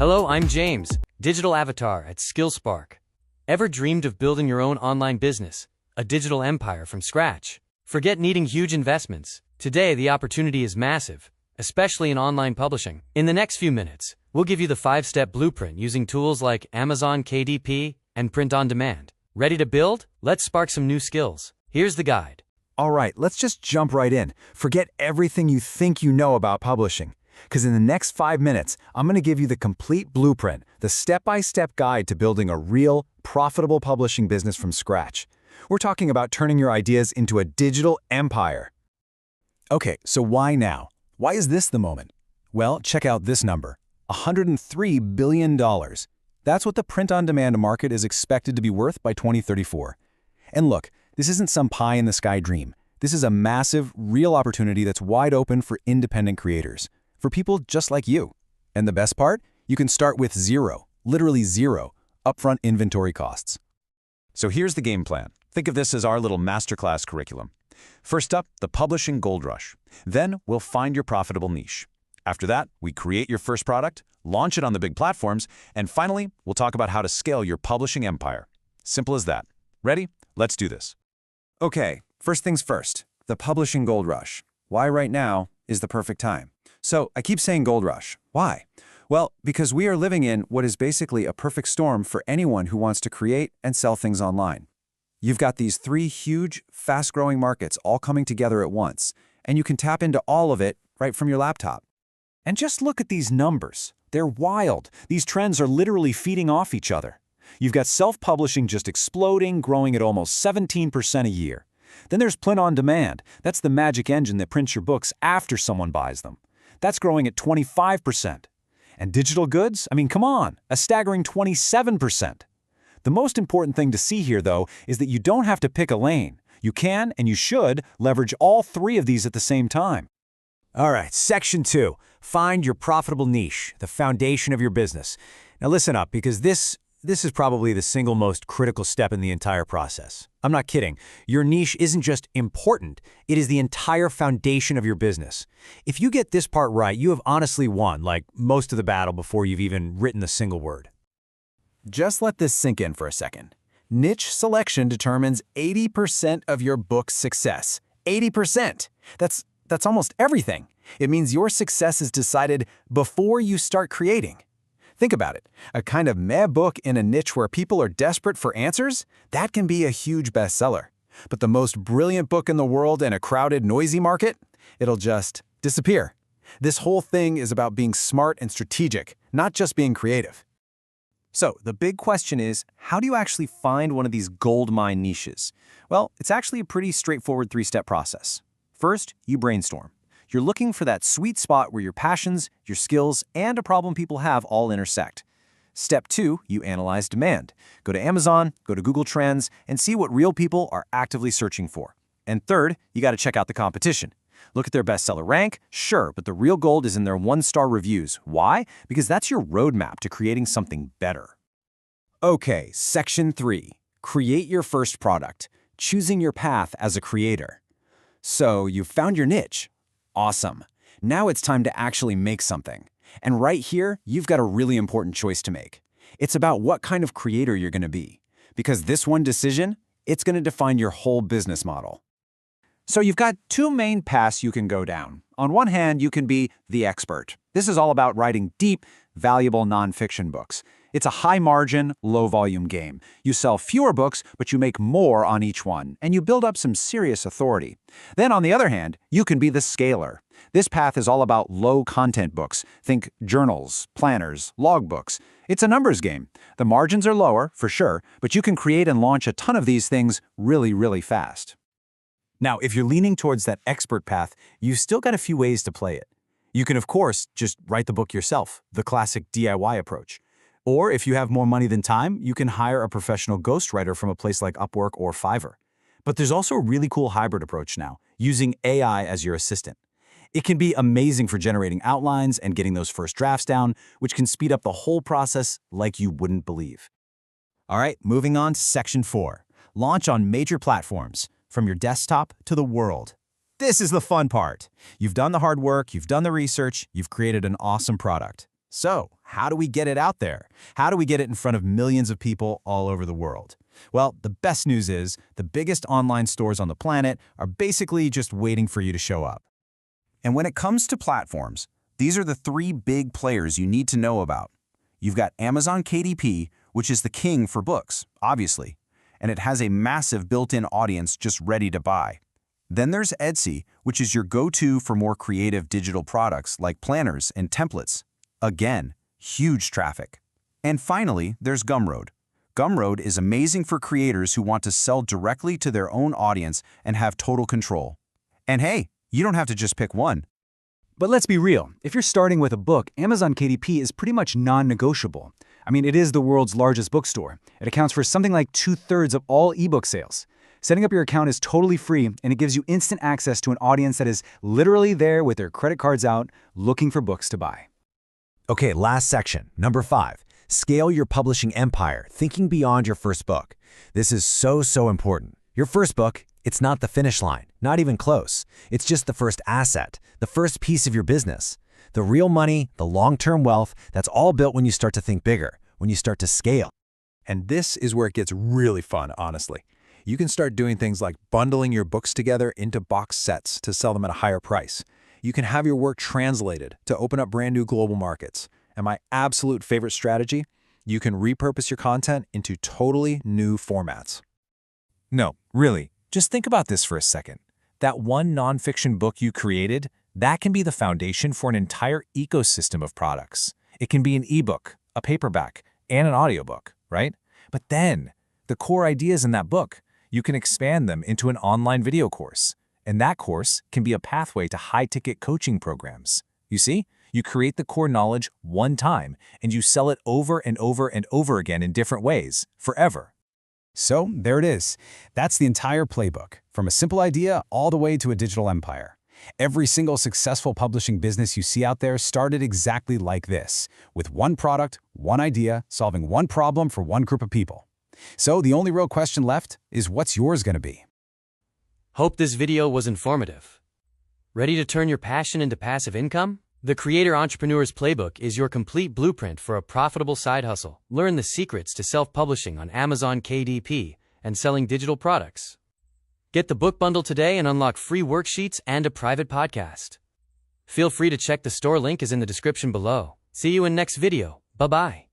Hello, I'm James, digital avatar at SkillSpark. Ever dreamed of building your own online business, a digital empire from scratch? Forget needing huge investments. Today, the opportunity is massive, especially in online publishing. In the next few minutes, we'll give you the 5-step blueprint using tools like Amazon KDP and print on demand. Ready to build? Let's spark some new skills. Here's the guide. All right, let's just jump right in. Forget everything you think you know about publishing. Because in the next 5 minutes, I'm going to give you the complete blueprint, the step-by-step guide to building a real, profitable publishing business from scratch. We're talking about turning your ideas into a digital empire. Okay, so why now? Why is this the moment? Well, check out this number, $103 billion. That's what the print-on-demand market is expected to be worth by 2034. And look, this isn't some pie-in-the-sky dream. This is a massive, real opportunity that's wide open for independent creators. For people just like you. And the best part? You can start with zero, literally zero, upfront inventory costs. So here's the game plan. Think of this as our little masterclass curriculum. First up, the publishing gold rush. Then we'll find your profitable niche. After that, we create your first product, launch it on the big platforms, and finally, we'll talk about how to scale your publishing empire. Simple as that. Ready? Let's do this. Okay, first things first, the publishing gold rush. Why right now is the perfect time? So I keep saying gold rush. Why? Well, because we are living in what is basically a perfect storm for anyone who wants to create and sell things online. You've got these 3 huge, fast-growing markets all coming together at once, and you can tap into all of it right from your laptop. And just look at these numbers. They're wild. These trends are literally feeding off each other. You've got self-publishing just exploding, growing at almost 17% a year. Then there's print on demand. That's the magic engine that prints your books after someone buys them. That's growing at 25%. And digital goods? I mean, come on, a staggering 27%. The most important thing to see here, though, is that you don't have to pick a lane. You can, and you should, leverage all 3 of these at the same time. All right, section 2. Find your profitable niche, the foundation of your business. Now listen up, because this is probably the single most critical step in the entire process. I'm not kidding. Your niche isn't just important, it is the entire foundation of your business. If you get this part right, you have honestly won, like, most of the battle before you've even written a single word. Just let this sink in for a second. Niche selection determines 80% of your book's success. 80%! That's almost everything. It means your success is decided before you start creating. Think about it. A kind of meh book in a niche where people are desperate for answers? That can be a huge bestseller. But the most brilliant book in the world in a crowded, noisy market? It'll just disappear. This whole thing is about being smart and strategic, not just being creative. So, the big question is, how do you actually find one of these gold mine niches? Well, it's actually a pretty straightforward 3-step process. First, you brainstorm. You're looking for that sweet spot where your passions, your skills, and a problem people have all intersect. Step 2, you analyze demand. Go to Amazon, go to Google Trends, and see what real people are actively searching for. And third, you got to check out the competition. Look at their bestseller rank, sure, but the real gold is in their 1-star reviews. Why? Because that's your roadmap to creating something better. Okay, section 3. Create your first product. Choosing your path as a creator. So, you've found your niche. Awesome. Now it's time to actually make something. And right here, you've got a really important choice to make. It's about what kind of creator you're going to be. Because this one decision, it's going to define your whole business model. So you've got 2 main paths you can go down. On one hand, you can be the expert. This is all about writing deep, valuable nonfiction books. It's a high-margin, low-volume game. You sell fewer books, but you make more on each one, and you build up some serious authority. Then, on the other hand, you can be the scaler. This path is all about low-content books. Think journals, planners, logbooks. It's a numbers game. The margins are lower, for sure, but you can create and launch a ton of these things really, really fast. Now, if you're leaning towards that expert path, you've still got a few ways to play it. You can, of course, just write the book yourself, the classic DIY approach. Or if you have more money than time, you can hire a professional ghostwriter from a place like Upwork or Fiverr. But there's also a really cool hybrid approach now, using AI as your assistant. It can be amazing for generating outlines and getting those first drafts down, which can speed up the whole process like you wouldn't believe. All right, moving on to section 4. Launch on major platforms, from your desktop to the world. This is the fun part. You've done the hard work, you've done the research, you've created an awesome product. So, how do we get it out there? How do we get it in front of millions of people all over the world? Well, the best news is the biggest online stores on the planet are basically just waiting for you to show up. And when it comes to platforms, these are the three big players you need to know about. You've got Amazon KDP, which is the king for books, obviously, and it has a massive built-in audience just ready to buy. Then there's Etsy, which is your go-to for more creative digital products like planners and templates. Again, huge traffic. And finally, there's Gumroad. Gumroad is amazing for creators who want to sell directly to their own audience and have total control. And hey, you don't have to just pick one. But let's be real, if you're starting with a book, Amazon KDP is pretty much non-negotiable. I mean, it is the world's largest bookstore. It accounts for something like 2/3 of all ebook sales. Setting up your account is totally free, and it gives you instant access to an audience that is literally there with their credit cards out, looking for books to buy. Okay, last section, number 5. Scale your publishing empire, thinking beyond your first book. This is so important. Your first book, it's not the finish line, not even close. It's just the first asset, the first piece of your business. The real money, the long-term wealth, that's all built when you start to think bigger, when you start to scale. And this is where it gets really fun, honestly. You can start doing things like bundling your books together into box sets to sell them at a higher price. You can have your work translated to open up brand new global markets. And my absolute favorite strategy, you can repurpose your content into totally new formats. No, really, just think about this for a second. That one nonfiction book you created, that can be the foundation for an entire ecosystem of products. It can be an ebook, a paperback, and an audiobook, right? But then, the core ideas in that book, you can expand them into an online video course. And that course can be a pathway to high-ticket coaching programs. You see, you create the core knowledge one time, and you sell it over and over and over again in different ways, forever. So there it is. That's the entire playbook, from a simple idea all the way to a digital empire. Every single successful publishing business you see out there started exactly like this, with one product, one idea, solving one problem for one group of people. So the only real question left is what's yours going to be? Hope this video was informative. Ready to turn your passion into passive income? The Creator Entrepreneur's Playbook is your complete blueprint for a profitable side hustle. Learn the secrets to self-publishing on Amazon KDP and selling digital products. Get the book bundle today and unlock free worksheets and a private podcast. Feel free to check the store link is in the description below. See you in next video. Bye-bye.